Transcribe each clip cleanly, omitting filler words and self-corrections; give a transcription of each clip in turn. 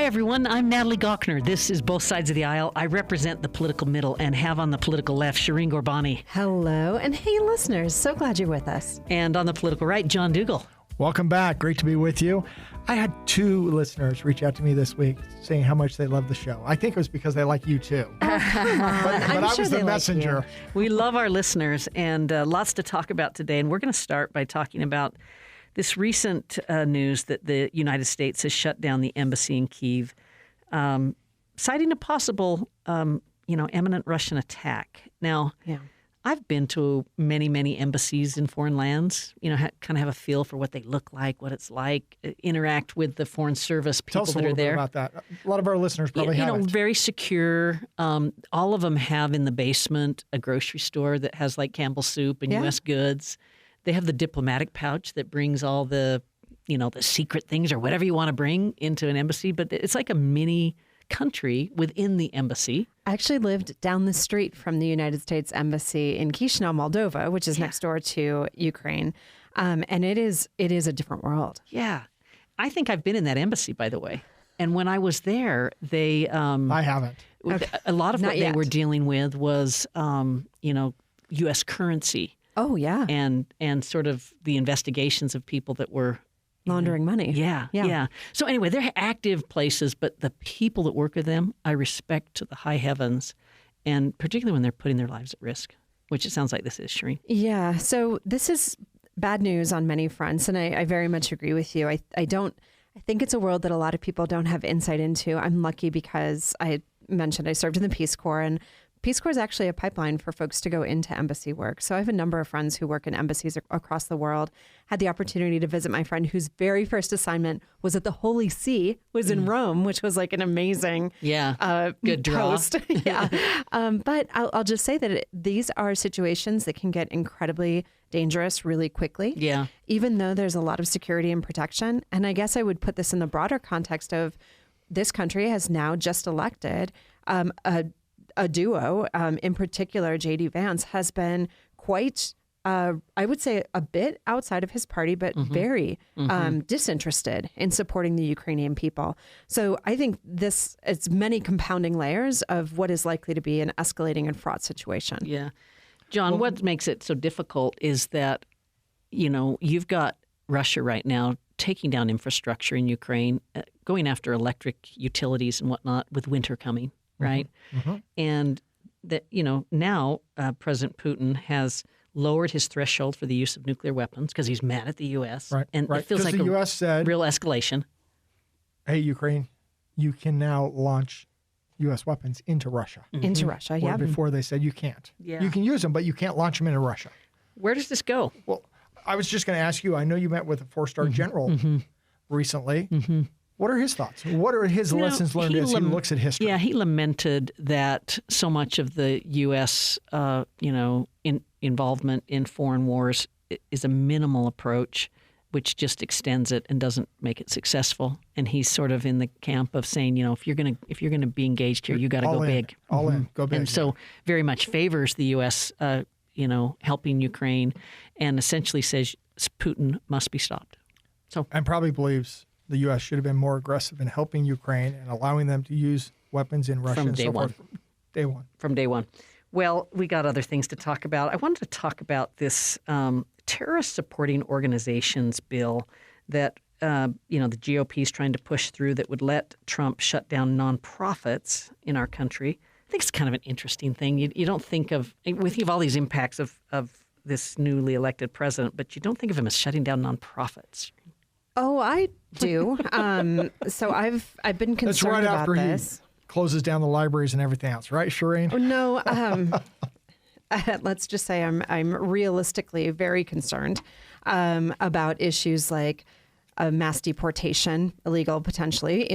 Hi, everyone. I'm Natalie Gawkner. This is Both Sides of the Aisle. I represent the political middle and have on the political left Shireen Ghorbani. Hello, and hey, listeners. So glad you're with us. And on the political right, John Dougal. Welcome back. Great to be with you. I had 2 listeners reach out to me this week saying how much they love the show. I think it was because they like you too. But I was the messenger. Like we love our listeners and lots to talk about today. And we're going to start by talking about this recent news that the United States has shut down the embassy in Kyiv, citing a possible, imminent Russian attack. Now, I've been to many, many embassies in foreign lands, kind of have a feel for what they look like, what it's like, interact with the foreign service people that are there. Tell us a little bit about that. A lot of our listeners probably haven't. Very secure. All of them have in the basement a grocery store that has like Campbell's soup and U.S. goods. They have the diplomatic pouch that brings all the, the secret things or whatever you want to bring into an embassy. But it's like a mini country within the embassy. I actually lived down the street from the United States Embassy in Chisinau, Moldova, which is next door to Ukraine. And it is a different world. Yeah. I think I've been in that embassy, by the way. And when I was there, they... I haven't. A lot of what they were dealing with was, U.S. currency. Oh, yeah. And sort of the investigations of people that were laundering money. Yeah. So anyway, they're active places, but the people that work with them, I respect to the high heavens, and particularly when they're putting their lives at risk, which it sounds like this is, Shireen. Yeah. So this is bad news on many fronts, and I very much agree with you. I think it's a world that a lot of people don't have insight into. I'm lucky because I mentioned I served in the Peace Corps, and Peace Corps is actually a pipeline for folks to go into embassy work. So I have a number of friends who work in embassies across the world. Had the opportunity to visit my friend whose very first assignment was at the Holy See, was in Rome, which was like an amazing good draw. post. But I'll just say that these are situations that can get incredibly dangerous really quickly. Yeah. Even though there's a lot of security and protection. And I guess I would put this in the broader context of this country has now just elected a duo, in particular, J.D. Vance, has been quite, I would say, a bit outside of his party, but very disinterested in supporting the Ukrainian people. So I think it's many compounding layers of what is likely to be an escalating and fraught situation. Yeah. John, what makes it so difficult is that, you've got Russia right now taking down infrastructure in Ukraine, going after electric utilities and whatnot with winter coming. Right. And that, now President Putin has lowered his threshold for the use of nuclear weapons because he's mad at the U.S. Right. And it feels like the U.S. said, real escalation. Hey, Ukraine, you can now launch U.S. weapons into Russia. Into Russia, Where before they said you can't. Yeah. You can use them, but you can't launch them into Russia. Where does this go? Well, I was just going to ask you, I know you met with a 4-star general recently. What are his thoughts? What are his lessons learned as he looks at history? Yeah, he lamented that so much of the U.S., involvement in foreign wars is a minimal approach, which just extends it and doesn't make it successful. And he's sort of in the camp of saying, if you're gonna be engaged here, you got to go big, all in, go big. And so very much favors the U.S., helping Ukraine, and essentially says Putin must be stopped. So and probably believes the U.S. should have been more aggressive in helping Ukraine and allowing them to use weapons in Russia from day one. From day one. Well, we got other things to talk about. I wanted to talk about this terrorist supporting organizations bill that the GOP is trying to push through that would let Trump shut down nonprofits in our country. I think it's kind of an interesting thing. You don't think of – we think of all these impacts of this newly elected president, but you don't think of him as shutting down nonprofits. Oh, I do. So I've been concerned about this. He closes down the libraries and everything else, right, Shireen? No. Let's just say I'm realistically very concerned about issues like mass deportation, illegal potentially.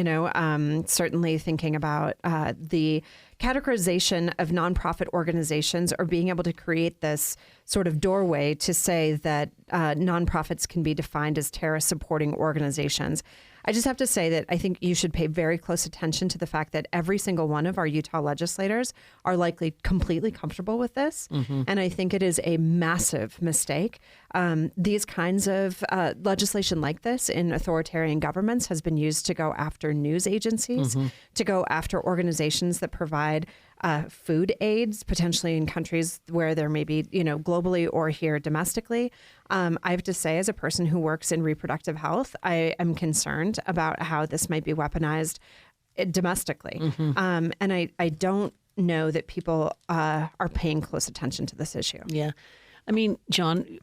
Certainly thinking about the categorization of nonprofit organizations or being able to create this sort of doorway to say that nonprofits can be defined as terrorist supporting organizations. I just have to say that I think you should pay very close attention to the fact that every single one of our Utah legislators are likely completely comfortable with this. And I think it is a massive mistake. These kinds of legislation like this in authoritarian governments has been used to go after news agencies, to go after organizations that provide food aids, potentially in countries where there may be, globally or here domestically. I have to say, as a person who works in reproductive health, I am concerned about how this might be weaponized domestically. And I don't know that people are paying close attention to this issue. Yeah. I mean, John,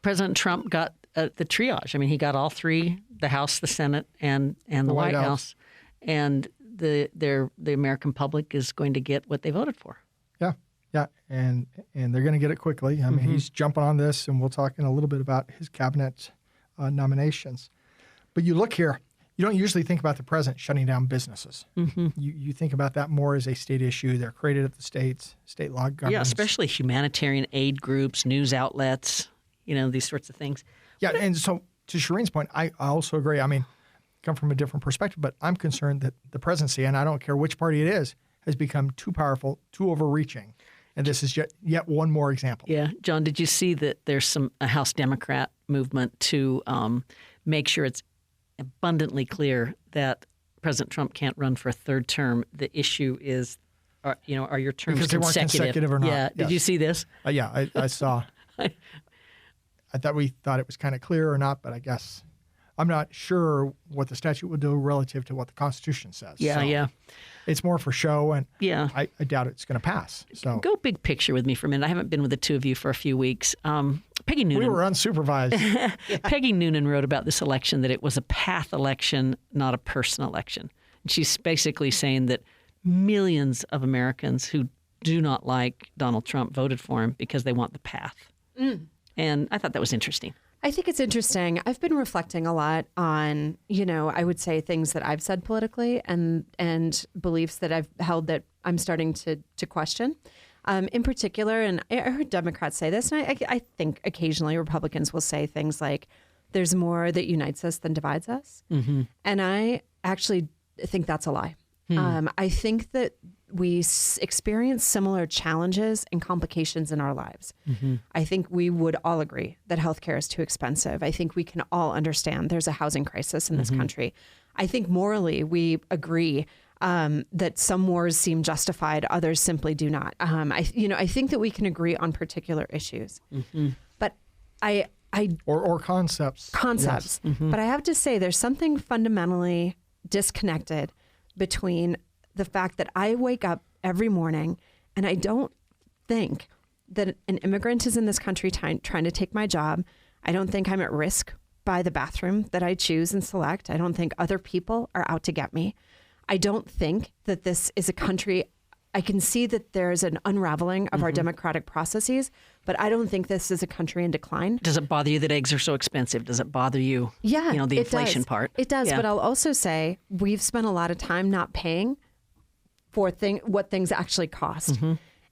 President Trump got the triage. I mean, he got all three, the House, the Senate, and the White House. And the American public is going to get what they voted for. Yeah, and they're going to get it quickly. I mean, he's jumping on this, and we'll talk in a little bit about his cabinet nominations. But you look here, you don't usually think about the president shutting down businesses. You think about that more as a state issue. They're created at the states, state law governments. Yeah, especially humanitarian aid groups, news outlets, these sorts of things. Yeah, and so to Shireen's point, I also agree. I mean, come from a different perspective, but I'm concerned that the presidency, and I don't care which party it is, has become too powerful, too overreaching. And this is yet one more example. Yeah. John, did you see that there's a House Democrat movement to make sure it's abundantly clear that President Trump can't run for a third term? The issue is, are your terms because they weren't consecutive or not. Yeah. Yes. Did you see this? Yeah, I saw. I thought we thought it was kind of clear or not, but I guess I'm not sure what the statute would do relative to what the Constitution says. Yeah, so it's more for show, and I doubt it's going to pass. So go big picture with me for a minute. I haven't been with the two of you for a few weeks. Peggy Noonan. We were unsupervised. Peggy Noonan wrote about this election that it was a path election, not a person election. And she's basically saying that millions of Americans who do not like Donald Trump voted for him because they want the path. And I thought that was interesting. I think it's interesting. I've been reflecting a lot on, I would say things that I've said politically and beliefs that I've held that I'm starting to question. In particular, and I heard Democrats say this, and I think occasionally Republicans will say things like, there's more that unites us than divides us. And I actually think that's a lie. I think that we experience similar challenges and complications in our lives. I think we would all agree that healthcare is too expensive. I think we can all understand there's a housing crisis in this country. I think morally we agree that some wars seem justified, others simply do not. I think that we can agree on particular issues, but or concepts. Yes. But I have to say there's something fundamentally disconnected between the fact that I wake up every morning and I don't think that an immigrant is in this country trying to take my job. I don't think I'm at risk by the bathroom that I choose and select. I don't think other people are out to get me. I don't think that this is a country. I can see that there's an unraveling of our democratic processes, but I don't think this is a country in decline. Does it bother you that eggs are so expensive? Does it bother you? Yeah, the inflation part. It does, but I'll also say we've spent a lot of time not paying for what things actually cost.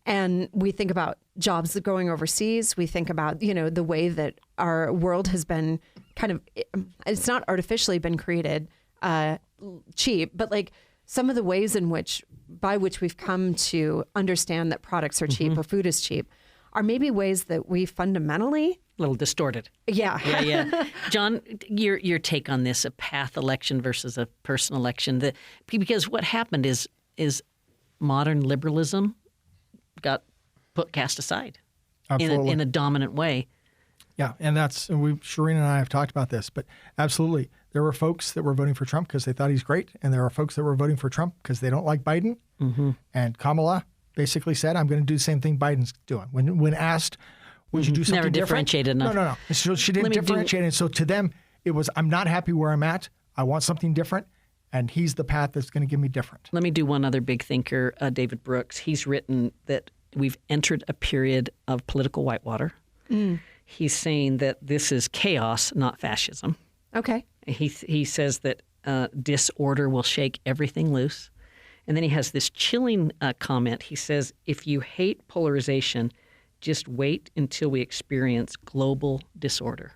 And we think about jobs going overseas. We think about, the way that our world has been it's not artificially been created cheap, but like some of the ways by which we've come to understand that products are cheap or food is cheap are maybe ways that we fundamentally a little distorted. Yeah. John, your take on this, a path election versus a person election, because what happened is modern liberalism got cast aside in a dominant way. Yeah, and Shireen and I have talked about this, but absolutely. There were folks that were voting for Trump because they thought he's great, and there are folks that were voting for Trump because they don't like Biden. And Kamala basically said, I'm going to do the same thing Biden's doing. When asked, would you do something Never different? differentiated enough. No. So she didn't differentiate. And so to them, it was, I'm not happy where I'm at. I want something different. And he's the path that's going to give me different. Let me do one other big thinker, David Brooks. He's written that we've entered a period of political whitewater. He's saying that this is chaos, not fascism. Okay. He says that disorder will shake everything loose. And then he has this chilling comment. He says, if you hate polarization, just wait until we experience global disorder.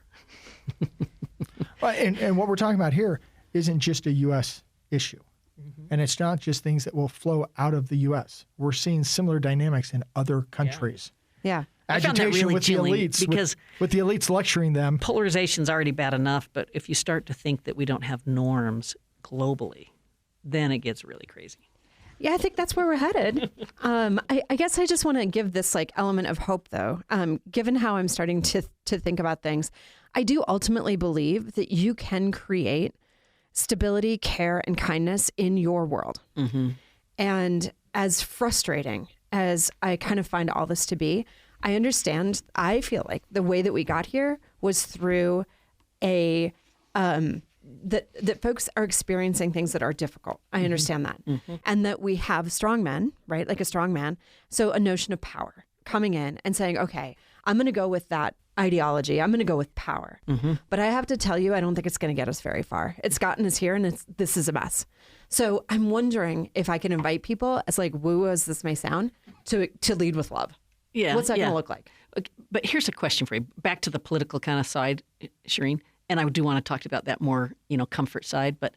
And what we're talking about here, isn't just a U.S. issue. And it's not just things that will flow out of the U.S. We're seeing similar dynamics in other countries. Yeah. I found that Agitation really with chilling the elites, because with the elites lecturing them. polarization's already bad enough, but if you start to think that we don't have norms globally, then it gets really crazy. Yeah, I think that's where we're headed. I guess I just want to give this like element of hope, though. Given how I'm starting to think about things, I do ultimately believe that you can create stability, care, and kindness in your world. And as frustrating as I kind of find all this to be, I understand. I feel like the way that we got here was through a that folks are experiencing things that are difficult. I understand that. And that we have strong men, right? Like a strong man. So a notion of power coming in and saying, okay, I'm going to go with that ideology. I'm going to go with power. But I have to tell you, I don't think it's going to get us very far. It's gotten us here and this is a mess. So I'm wondering if I can invite people, as like woo as this may sound, to lead with love. Yeah. What's that going to look like? But here's a question for you. Back to the political kind of side, Shireen, and I do want to talk about that more, comfort side, but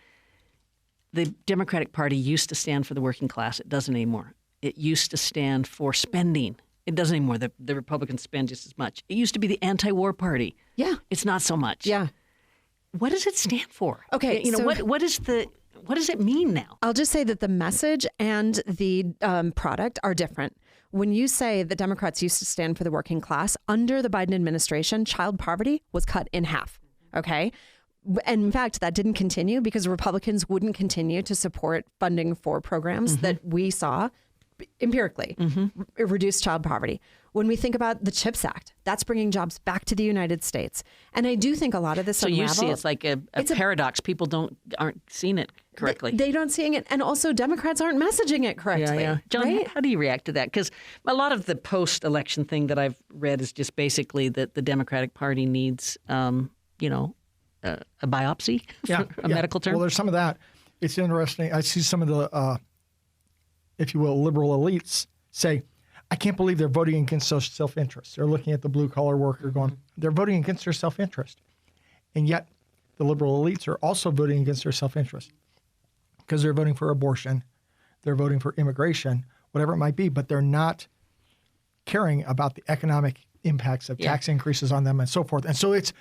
the Democratic Party used to stand for the working class. It doesn't anymore. It used to stand for spending. It doesn't anymore. The Republicans spend just as much. It used to be the anti-war party. Yeah. It's not so much. Yeah. What does it stand for? Okay. What does it mean now? I'll just say that the message and the product are different. When you say the Democrats used to stand for the working class, under the Biden administration, child poverty was cut in half. Okay. And in fact, that didn't continue because Republicans wouldn't continue to support funding for programs that we saw empirically reduce child poverty. When we think about the CHIPS Act, that's bringing jobs back to the United States. And I do think a lot of this you see it's like a paradox. People aren't seeing it correctly. They don't seeing it. And also Democrats aren't messaging it correctly. Yeah. John, right? how do you react to that? Because a lot of the post-election thing that I've read is just basically that the Democratic Party needs, a biopsy, a medical term. Well, there's some of that. It's interesting. I see some of the, if you will, liberal elites say, I can't believe they're voting against their self-interest. They're looking at the blue-collar worker going, they're voting against their self-interest. And yet the liberal elites are also voting against their self-interest because they're voting for abortion, they're voting for immigration, whatever it might be, but they're not caring about the economic impacts of tax increases on them and so forth. And so it's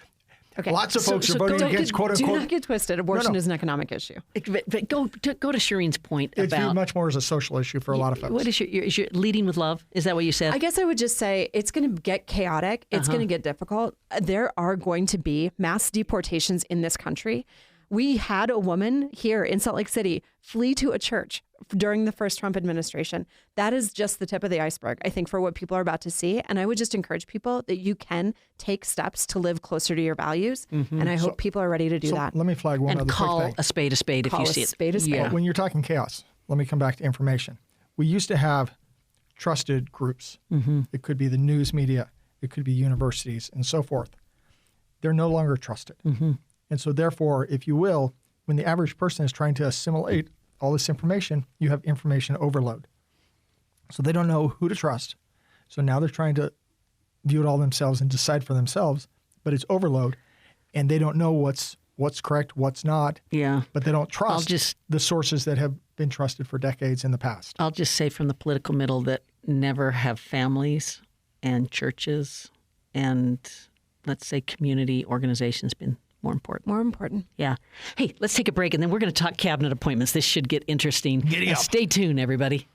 lots of folks are voting against quote-unquote. Do not get twisted. Abortion is an economic issue. But go to Shireen's point it's about... viewed much more as a social issue for a lot of folks. What is your leading with love? Is that what you said? I guess I would just say it's going to get chaotic. It's going to get difficult. There are going to be mass deportations in this country. We had a woman here in Salt Lake City flee to a church during the first Trump administration. That is just the tip of the iceberg, I think, for what people are about to see. And I would just encourage people that you can take steps to live closer to your values. And I hope people are ready to do that. Let me flag one other quick thing. And call a spade if you see it. Spade a spade. Yeah. When you're talking chaos, let me come back to information. We used to have trusted groups. It could be the news media. It could be universities and so forth. They're no longer trusted. And so therefore, if you will, when the average person is trying to assimilate all this information, you have information overload. So they don't know who to trust. So now they're trying to view it all themselves and decide for themselves, but it's overload. And they don't know what's correct, what's not. Yeah. But they don't trust the sources that have been trusted for decades in the past. I'll just say from the political middle that never have families and churches and, let's say, community organizations been more important. More important. Yeah. Hey, let's take a break, and then we're going to talk cabinet appointments. This should get interesting. Giddy up. Stay tuned, everybody.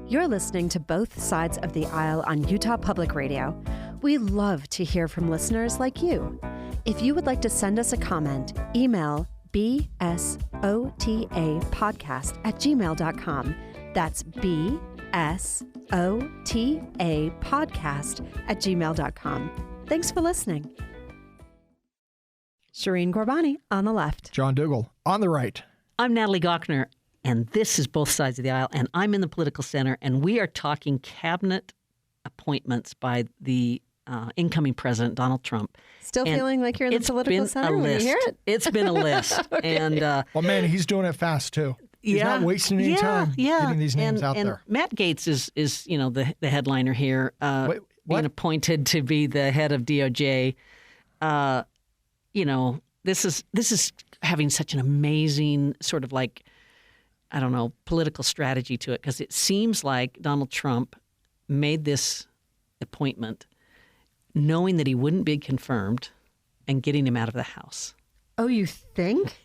You're listening to Both Sides of the Aisle on Utah Public Radio. We love to hear from listeners like you. If you would like to send us a comment, email bsotapodcast@gmail.com. That's bsotapodcast@gmail.com. Thanks for listening. Shireen Gorbani on the left. John Dougal on the right. I'm Natalie Gochner, and this is Both Sides of the Aisle, and I'm in the political center, and we are talking cabinet appointments by the incoming president, Donald Trump. Still feeling like you're in the political center when you hear it? It's been a list. Okay. And well, man, he's doing it fast, too. He's not wasting any time getting these names out there. Matt Gaetz is the headliner here, being appointed to be the head of DOJ. This is having such an amazing sort of like, I don't know, political strategy to it, because it seems like Donald Trump made this appointment knowing that he wouldn't be confirmed and getting him out of the House. Oh, you think?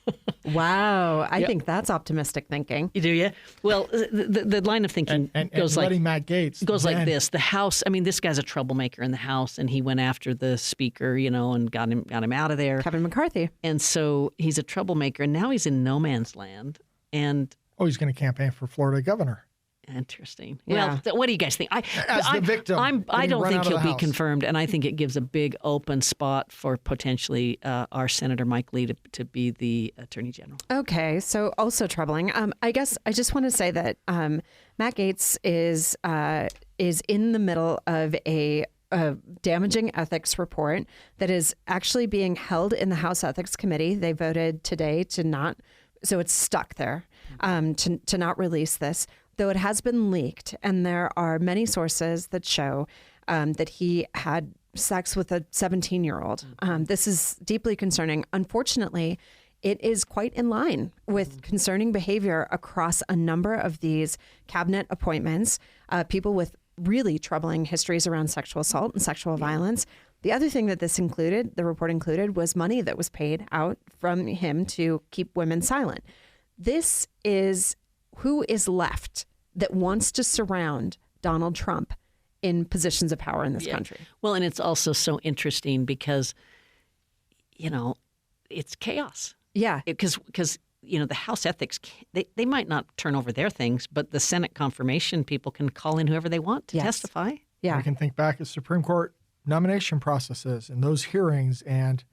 Wow. I think that's optimistic thinking. You do, yeah? Well, the line of thinking goes like Matt Gaetz goes like this. The House, I mean, this guy's a troublemaker in the House, and he went after the Speaker, and got him out of there. Kevin McCarthy. And so he's a troublemaker, and now he's in no man's land. And he's going to campaign for Florida governor. Interesting. Yeah. Well, what do you guys think? As the victim, I don't think he'll be House. confirmed, and I think it gives a big open spot for potentially our Senator Mike Lee to be the Attorney General. Okay, so also troubling. I guess I just want to say that Matt Gaetz is in the middle of a damaging ethics report that is actually being held in the House Ethics Committee. They voted today to not, so it's stuck there, to not release this, though it has been leaked. And there are many sources that show that he had sex with a 17-year-old. This is deeply concerning. Unfortunately, it is quite in line with concerning behavior across a number of these cabinet appointments, people with really troubling histories around sexual assault and sexual violence. The other thing that the report included, was money that was paid out from him to keep women silent. This is who is left that wants to surround Donald Trump in positions of power in this country. Well, and it's also so interesting because, it's chaos. Yeah. Because the House ethics, they might not turn over their things, but the Senate confirmation people can call in whoever they want to testify. Yeah. We can think back at Supreme Court nomination processes and those hearings and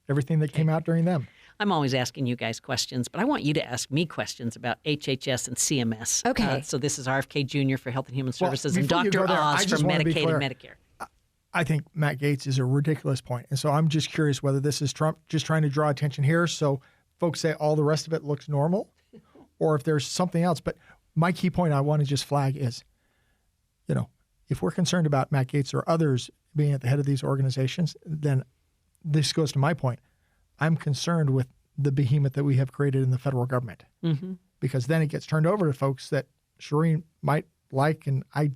everything that came out during them. I'm always asking you guys questions, but I want you to ask me questions about HHS and CMS. Okay. So this is RFK Jr. for Health and Human Services and before you Dr. go there, I Oz for just wanna be Medicaid and clear. Medicare. I think Matt Gaetz is a ridiculous point. And so I'm just curious whether this is Trump just trying to draw attention here so folks say all the rest of it looks normal, or if there's something else. But my key point I want to just flag is, if we're concerned about Matt Gaetz or others being at the head of these organizations, then this goes to my point. I'm concerned with the behemoth that we have created in the federal government, because then it gets turned over to folks that Shireen might like and I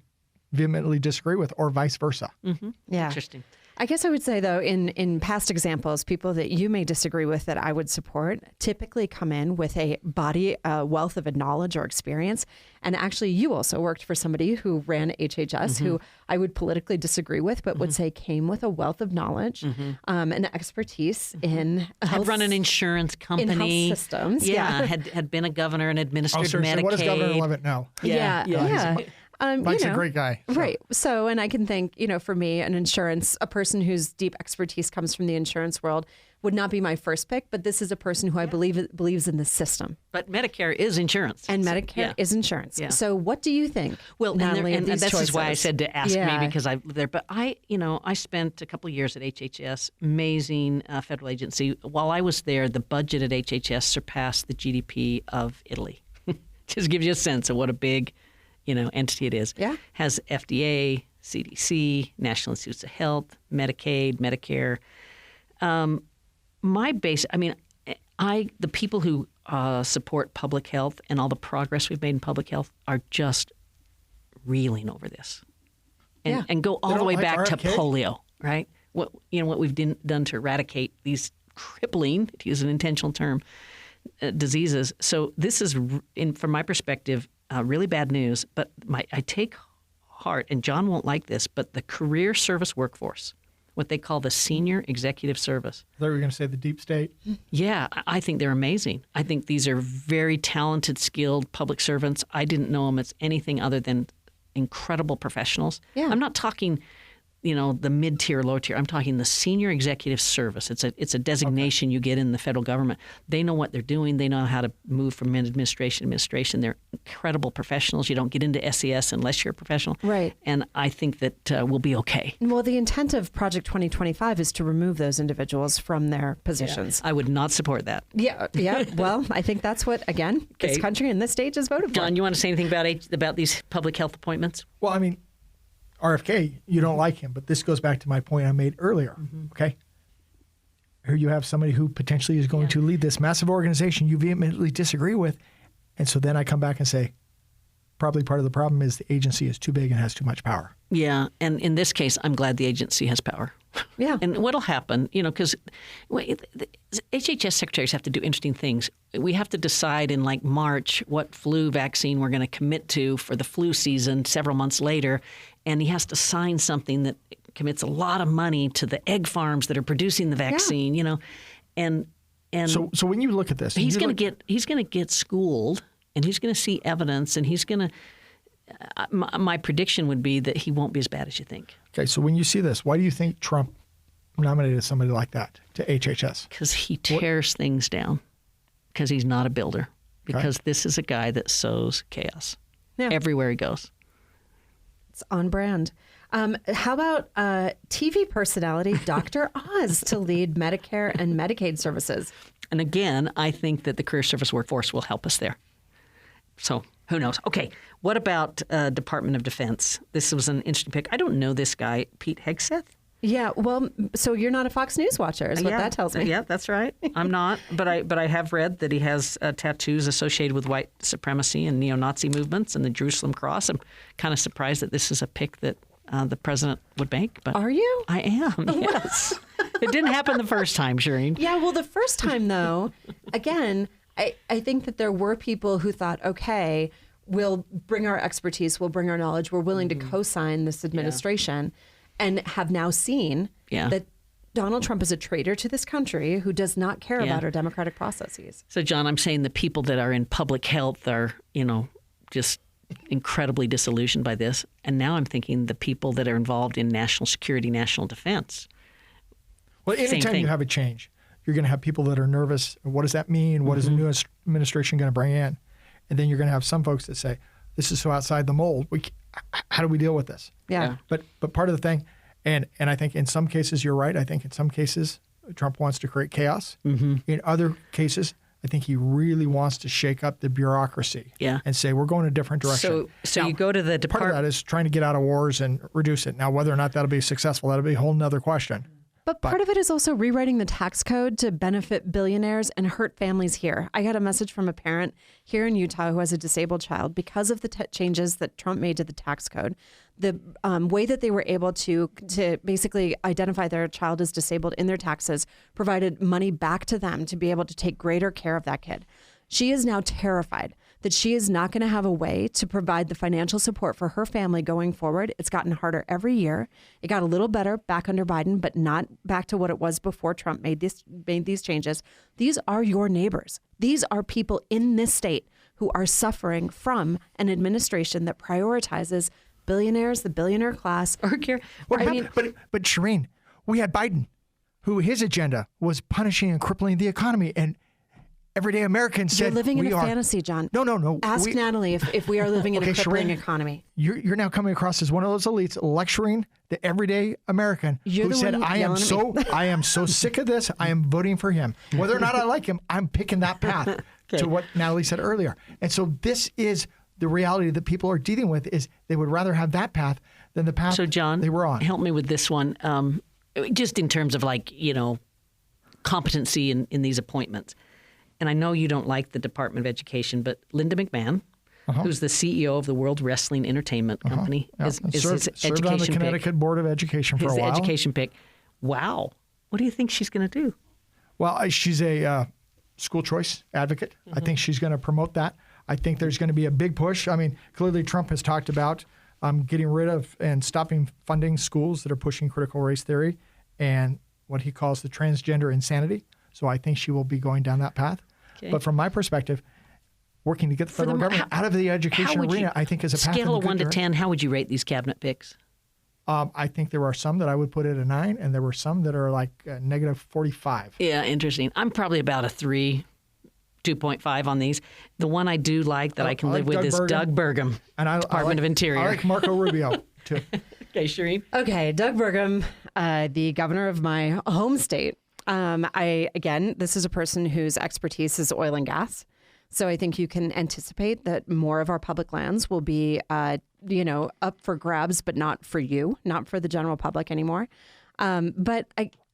vehemently disagree with, or vice versa. Yeah. Interesting. I guess I would say, though, in past examples, people that you may disagree with that I would support typically come in with a wealth of knowledge or experience. And actually, you also worked for somebody who ran HHS, who I would politically disagree with, but would say came with a wealth of knowledge and expertise in health. Had run an insurance company. In health systems. Yeah. Had been a governor and administered Medicaid. So what does Governor Levitt know? Yeah. Mike's a great guy. So. Right. So, and I can think, for me, a person whose deep expertise comes from the insurance world would not be my first pick, but this is a person who I believe believes in the system. But Medicare is insurance. And Medicare is insurance. Yeah. So what do you think, well, Natalie, and this choices? is why I said to ask me, because I live there. But I spent a couple of years at HHS, amazing federal agency. While I was there, the budget at HHS surpassed the GDP of Italy. Just gives you a sense of what a big entity it is. Yeah. Has FDA, CDC, National Institutes of Health, Medicaid, Medicare. The people who support public health and all the progress we've made in public health are just reeling over this. And go all the way back to polio, right? What we've done to eradicate these crippling, to use an intentional term, diseases. So this is, from my perspective, really bad news, but I take heart, and John won't like this, but the career service workforce, what they call the senior executive service. I thought you were going to say the deep state. Yeah, I think they're amazing. I think these are very talented, skilled public servants. I didn't know them as anything other than incredible professionals. Yeah. I'm not talking the mid-tier, low-tier. I'm talking the senior executive service. It's a designation you get in the federal government. They know what they're doing. They know how to move from administration to administration. They're incredible professionals. You don't get into SES unless you're a professional. Right. And I think that we'll be okay. Well, the intent of Project 2025 is to remove those individuals from their positions. Yeah. I would not support that. Yeah. Well, I think that's what, again, this country and this stage has voted for. John, you want to say anything about these public health appointments? Well, I mean, RFK, you don't like him, but this goes back to my point I made earlier, okay? here you have somebody who potentially is going to lead this massive organization you vehemently disagree with. And so then I come back and say, probably part of the problem is the agency is too big and has too much power. Yeah. And in this case, I'm glad the agency has power. Yeah. And what'll happen, because HHS secretaries have to do interesting things. We have to decide in like March what flu vaccine we're going to commit to for the flu season several months later. And he has to sign something that commits a lot of money to the egg farms that are producing the vaccine, and so when you look at this, he's going to get schooled, and he's going to see evidence, and he's going to. My prediction would be that he won't be as bad as you think. Okay, so when you see this, why do you think Trump nominated somebody like that to HHS? Because he tears things down. Because he's not a builder. Because this is a guy that sows chaos everywhere he goes. It's on brand. How about TV personality Dr. Oz to lead Medicare and Medicaid services? And again, I think that the career service workforce will help us there. So who knows? Okay, what about Department of Defense? This was an interesting pick. I don't know this guy, Pete Hegseth. Yeah, well, so you're not a Fox News watcher is what that tells me. Yeah, that's right. I'm not, but I have read that he has tattoos associated with white supremacy and neo-Nazi movements and the Jerusalem Cross. I'm kind of surprised that this is a pick that the president would make. But are you? I am, yes. It didn't happen the first time, Shireen. Yeah, well, the first time, though, again, I think that there were people who thought, okay, we'll bring our expertise, we'll bring our knowledge, we're willing to co-sign this administration, and have now seen that Donald Trump is a traitor to this country who does not care about our democratic processes. So, John, I'm saying the people that are in public health are, just incredibly disillusioned by this. And now I'm thinking the people that are involved in national security, national defense. Well, anytime you have a change, you're going to have people that are nervous. What does that mean? What is the new administration going to bring in? And then you're going to have some folks that say, this is so outside the mold. How do we deal with this? Yeah. But part of the thing, and I think in some cases you're right. I think in some cases Trump wants to create chaos. In other cases, I think he really wants to shake up the bureaucracy and say we're going a different direction. So now, you go to the department. Part of that is trying to get out of wars and reduce it. Now, whether or not that'll be successful, that'll be a whole nother question. But part of it is also rewriting the tax code to benefit billionaires and hurt families here. I got a message from a parent here in Utah who has a disabled child. Because of the changes that Trump made to the tax code, the way that they were able to basically identify their child as disabled in their taxes provided money back to them to be able to take greater care of that kid. She is now terrified that she is not going to have a way to provide the financial support for her family going forward. It's gotten harder every year. It got a little better back under Biden, but not back to what it was before Trump made these changes. These are your neighbors. These are people in this state who are suffering from an administration that prioritizes billionaires, the billionaire class. But Shireen, we had Biden, who his agenda was punishing and crippling the economy, and everyday Americans said, you're living in a fantasy, John. No. Ask Natalie if we are living in a crippling economy. You're now coming across as one of those elites lecturing the everyday American who said, I am so sick of this. I am voting for him. Whether or not I like him, I'm picking that path to what Natalie said earlier. And so this is the reality that people are dealing with, is they would rather have that path than the path they were on. Help me with this one. Just in terms of competency in these appointments. And I know you don't like the Department of Education, but Linda McMahon, who's the CEO of the World Wrestling Entertainment Company, is his education served on the Connecticut pick. Board of Education for a while. His education pick. Wow. What do you think she's going to do? Well, she's a school choice advocate. I think she's going to promote that. I think there's going to be a big push. I mean, clearly Trump has talked about getting rid of and stopping funding schools that are pushing critical race theory and what he calls the transgender insanity. So I think she will be going down that path. Okay. But from my perspective, working to get the federal government out of the education arena, I think is a path. Scale of 1 to 10, how would you rate these cabinet picks? I think there are some that I would put at a 9, and there were some that are like negative 45. Yeah, interesting. I'm probably about a 3, 2.5 on these. The one I do like that I can live with is Doug Burgum, and Department of Interior. I like Marco Rubio, too. Okay, Shireen. Okay, Doug Burgum, the governor of my home state. This is a person whose expertise is oil and gas. So I think you can anticipate that more of our public lands will be, up for grabs, but not for you, not for the general public anymore. But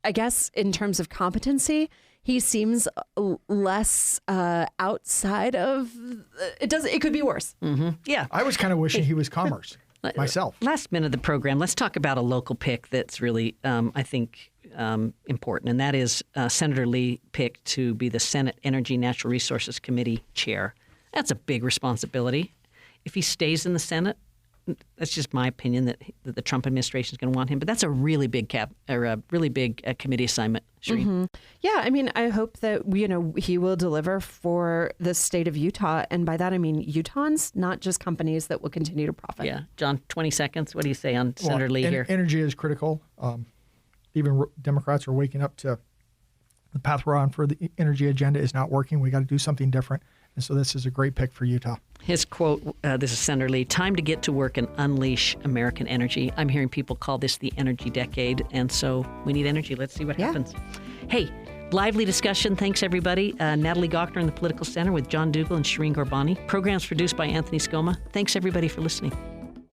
I guess in terms of competency, he seems less outside of it could be worse. Yeah. I was kind of wishing he was commerce myself. Last minute of the program, let's talk about a local pick that's really, I think, important, and that is Senator Lee picked to be the Senate Energy Natural Resources Committee chair. That's a big responsibility. If he stays in the Senate, that's just my opinion that the Trump administration is going to want him. But that's a really big committee assignment, Shereen. Yeah, I mean, I hope that he will deliver for the state of Utah, and by that I mean Utahns, not just companies that will continue to profit. Yeah, John, 20 seconds. What do you say on Senator Lee here? Energy is critical. Even Democrats are waking up to the path we're on for the energy agenda is not working. We got to do something different. And so this is a great pick for Utah. His quote, this is Senator Lee, time to get to work and unleash American energy. I'm hearing people call this the energy decade, and so we need energy. Let's see what happens. Hey, lively discussion. Thanks, everybody. Natalie Gawker in the Political Center with John Dougal and Shereen Gorbani. Programs produced by Anthony Scoma. Thanks, everybody, for listening.